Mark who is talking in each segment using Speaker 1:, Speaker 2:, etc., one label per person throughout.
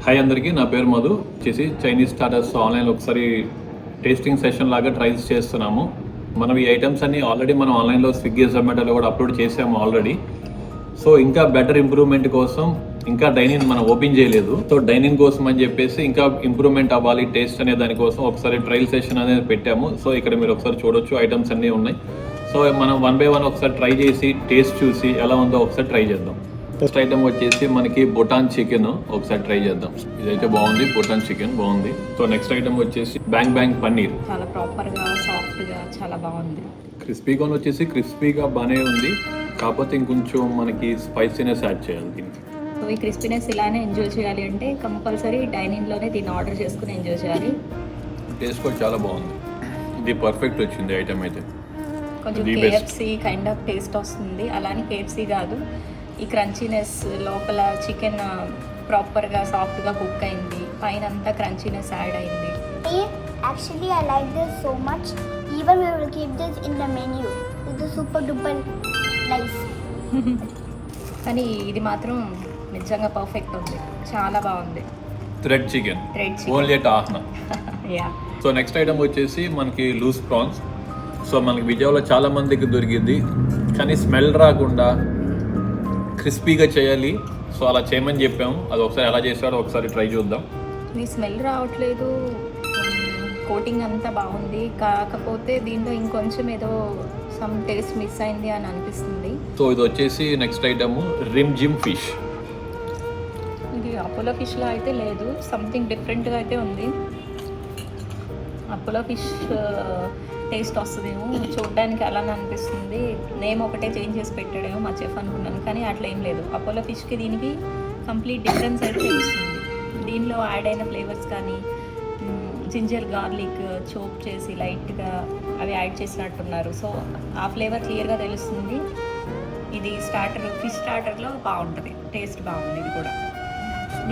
Speaker 1: Hi అందరికీ, నా పేరు మధు. వచ్చేసి చైనీస్ స్టార్టర్స్ ఆన్లైన్లో ఒకసారి టేస్టింగ్ సెషన్ లాగా ట్రైల్స్ చేస్తున్నాము. మనం ఈ ఐటమ్స్ అన్ని ఆల్రెడీ మనం ఆన్లైన్లో స్విగ్గీ జొమాటోలో కూడా అప్లోడ్ చేసాము ఆల్రెడీ. సో ఇంకా బెటర్ ఇంప్రూవ్మెంట్ కోసం ఇంకా డైనింగ్ మనం ఓపెన్ చేయలేదు. సో డైనింగ్ కోసం అని చెప్పేసి ఇంకా ఇంప్రూవ్మెంట్ అవ్వాలి టేస్ట్ అనే దానికోసం ఒకసారి ట్రయల్ సెషన్ అనేది పెట్టాము. సో ఇక్కడ మీరు ఒకసారి చూడొచ్చు, ఐటమ్స్ అన్నీ ఉన్నాయి. సో మనం 1 by 1 ఒకసారి ట్రై చేసి టేస్ట్ చూసి ఎలా ఉందో ఒకసారి ట్రై చేద్దాం. ఫస్ట్ ఐటమ్ వచ్చేసి మనకి బొటాన్ చికెన్, ఒకసారి ట్రై చేద్దాం. ఇదైతే బాగుంది, బొటాన్ చికెన్ బాగుంది. సో నెక్స్ట్ ఐటమ్ వచ్చేసి బ్యాంగ్ పన్నీర్,
Speaker 2: చాలా ప్రాపర్ గా సాఫ్ట్ గా చాలా బాగుంది.
Speaker 1: క్రిస్పీగా వచ్చేసి క్రిస్పీగా బాగానే ఉంది, కాకపోతే ఇంకొంచెం మనకి స్పైసీనెస్ యాడ్ చేయాలి దీనికి.
Speaker 2: సో ఈ క్రిస్పీనెస్ ఇలానే ఎంజాయ్ చేయాలి అంటే కంపల్సరీ డైనింగ్ లోనే దీన్ని ఆర్డర్ చేసుకుని ఎంజాయ్ చేయాలి.
Speaker 1: టేస్ట్ కూడా చాలా బాగుంది, ఇది పర్ఫెక్ట్ వచ్చింది ఐటమ్ అయితే.
Speaker 2: కొంచెం కేఎఫ్సీ కైండ్ ఆఫ్ టేస్ట్ వస్తుంది, అలానే కేఎఫ్సీ కాదు. ఈ క్రంచీనెస్ లోపల చికెన్ ప్రాపర్గా సాఫ్ట్గా కుక్ అయింది, పైన అంతా క్రంచీనెస్ యాడ్ అయింది.
Speaker 3: Actually, I like this so much. Even we will keep this in the menu. This is super duper nice.
Speaker 2: కానీ ఇది మాత్రం నిజంగా పర్ఫెక్ట్ ఉంది, చాలా బాగుంది.
Speaker 1: Thread chicken only at Ahna.
Speaker 2: Yeah.
Speaker 1: So next item వచ్చేసి మనకి లూస్ ప్రాన్స్. సో మనకి విజయవాడలో చాలా మందికి దొరికింది, కానీ స్మెల్ రాకుండా క్రిస్పీగా చేయాలి. సో అలా చేయమని చెప్పాము, అది ఒకసారి ఎలా చేస్తాడో ఒకసారి ట్రై చూద్దాం.
Speaker 2: మీ స్మెల్ రావట్లేదు, కోటింగ్ అంతా బాగుంది, కాకపోతే దీంట్లో ఇంకొంచెం ఏదో సమ్ టేస్ట్ మిస్ అయింది అని అనిపిస్తుంది.
Speaker 1: సో ఇది వచ్చేసి next item rim gym fish.
Speaker 2: ఇది అపోలో ఫిష్లో అయితే లేదు, సంథింగ్ డిఫరెంట్గా అయితే ఉంది. అపోలో ఫిష్ టేస్ట్ వస్తుందేమో, చూడడానికి అలానే అనిపిస్తుంది. నేమ్ ఒకటే చేంజ్ చేసి పెట్టాడేమో మా చెఫ్ అనుకున్నాను, కానీ అట్లా ఏం లేదు. అపోలో ఫిష్కి దీనికి కంప్లీట్ డిఫరెన్స్ అయితే తెలుస్తుంది. దీనిలో యాడ్ అయిన ఫ్లేవర్స్ కానీ జింజర్ గార్లిక్ చోప్ చేసి లైట్గా అవి యాడ్ చేసినట్టున్నారు. సో ఆ ఫ్లేవర్ క్లియర్గా తెలుస్తుంది. ఇది స్టార్టర్, ఫిష్ స్టార్టర్లో బాగుంటుంది, టేస్ట్ బాగుంది ఇది కూడా.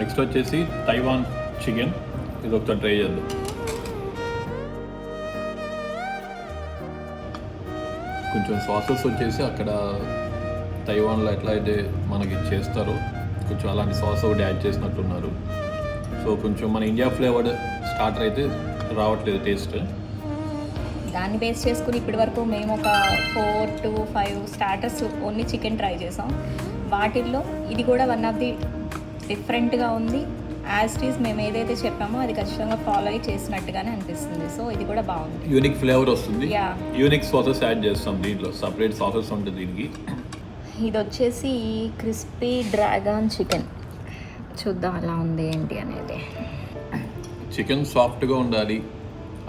Speaker 1: నెక్స్ట్ వచ్చేసి తైవాన్ చికెన్, ఇది ఒకసారి ట్రై చేద్దాం. కొంచెం సాసెస్ వచ్చేసి అక్కడ తైవాన్లో ఎట్లా అయితే మనకి చేస్తారో కొంచెం అలాంటి సాస్ ఒకటి యాడ్ చేసినట్టున్నారు. సో కొంచెం మన ఇండియా ఫ్లేవర్డ్ స్టార్టర్ అయితే రావట్లేదు టేస్ట్.
Speaker 2: దాన్ని బేస్ చేసుకుని ఇప్పటి వరకు మేము ఒక 4 to 5 starters only chicken try చేసాం. వాటిల్లో ఇది కూడా వన్ ఆఫ్ ది డిఫరెంట్గా ఉంది. యాజ్ ఇట్ ఈస్ మేము ఏదైతే చెప్పామో అది ఖచ్చితంగా ఫాలో అయ్యి చేసినట్టుగానే అనిపిస్తుంది. సో ఇది కూడా బాగుంది,
Speaker 1: యూనిక్ ఫ్లేవర్ వస్తుంది.
Speaker 2: యా,
Speaker 1: యూనిక్ సాసెస్ యాడ్ చేస్తాం దీంట్లో, సపరేట్ సాసెస్ ఉంటుంది దీనికి.
Speaker 2: ఇది వచ్చేసి క్రిస్పీ డ్రాగన్ చికెన్, చూద్దాం ఎలా ఉంది ఏంటి అనేది.
Speaker 1: చికెన్ సాఫ్ట్గా ఉండాలి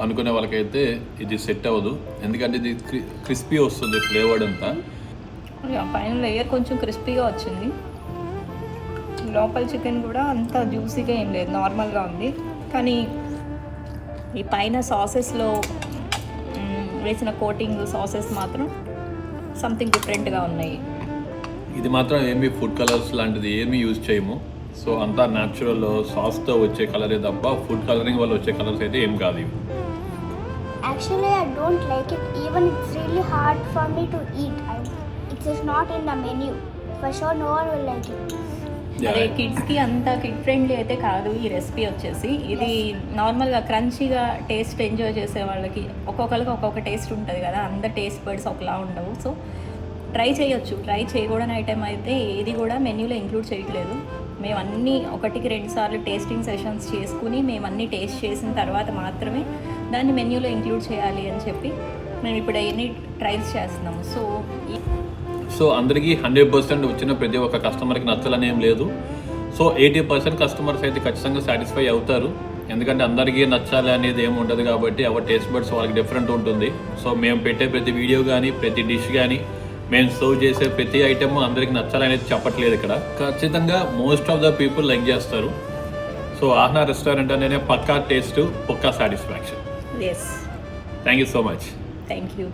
Speaker 1: అనుకునే వాళ్ళకైతే ఇది సెట్ అవ్వదు, ఎందుకంటే ఇది క్రిస్పీ వస్తుంది ఫ్లేవర్డ్ అంతా.
Speaker 2: పైన లేయర్ కొంచెం క్రిస్పీగా వచ్చింది, లోపల చికెన్ కూడా అంత జ్యూసీగా ఏం లేదు, నార్మల్గా ఉంది. కానీ ఈ పైన సాసెస్లో వేసిన కోటింగ్ సాసెస్ మాత్రం సంథింగ్ డిఫరెంట్గా ఉన్నాయి.
Speaker 1: ఇది మాత్రం ఏమి ఫుడ్ కలర్స్ లాంటిది ఏమీ యూజ్ చేయము. సో అంతా న్యాచురల్ సాస్తో వచ్చే కలరే తప్ప ఫుడ్ కలరింగ్ వల్ల వచ్చే కలర్స్ అయితే ఏం కాదు ఇవి.
Speaker 3: Actually, I don't like it. Even it's really hard for me to eat. It is not in the menu. For sure, no one will like it.
Speaker 2: అదే కిడ్స్కి అంత కిడ్ ఫ్రెండ్లీ అయితే కాదు ఈ రెసిపీ వచ్చేసి. ఇది నార్మల్గా క్రంచీగా టేస్ట్ ఎంజాయ్ చేసే వాళ్ళకి ఒక్కొక్కరికి ఒక్కొక్క టేస్ట్ ఉంటుంది కదా, అందరు టేస్ట్ బర్డ్స్ ఒకలా ఉండవు. సో ట్రై చేయొచ్చు, ట్రై చేయకూడని ఐటెం అయితే ఏది కూడా మెన్యూలో ఇంక్లూడ్ చేయట్లేదు. మేము అన్నీ 1-2 సార్లు టేస్టింగ్ సెషన్స్ చేసుకుని మేము అన్నీ టేస్ట్ చేసిన తర్వాత మాత్రమే దాన్ని మెన్యూలో ఇంక్లూడ్ చేయాలి అని చెప్పి మేము ఇప్పుడు అవన్నీ ట్రైల్స్ చేస్తున్నాము.
Speaker 1: సో అందరికీ 100% వచ్చిన ప్రతి ఒక్క కస్టమర్కి నచ్చాలని ఏం లేదు. సో 80% కస్టమర్స్ అయితే ఖచ్చితంగా సాటిస్ఫై అవుతారు, ఎందుకంటే అందరికీ నచ్చాలి అనేది ఏమి ఉండదు కాబట్టి ఎవరి టేస్ట్ బడ్స్ వాళ్ళకి డిఫరెంట్ ఉంటుంది. సో మేము పెట్టే ప్రతి వీడియో కానీ ప్రతి డిష్ కానీ మేము సర్వ్ చేసే ప్రతి ఐటమ్ అందరికి నచ్చాలనేది చెప్పట్లేదు. ఇక్కడ ఖచ్చితంగా most of the people like చేస్తారు. సో ఆహ్నా రెస్టారెంట్ అనేది పక్కా టేస్ట్, పక్కా satisfaction.
Speaker 2: Yes,
Speaker 1: thank you so much.
Speaker 2: Thank you.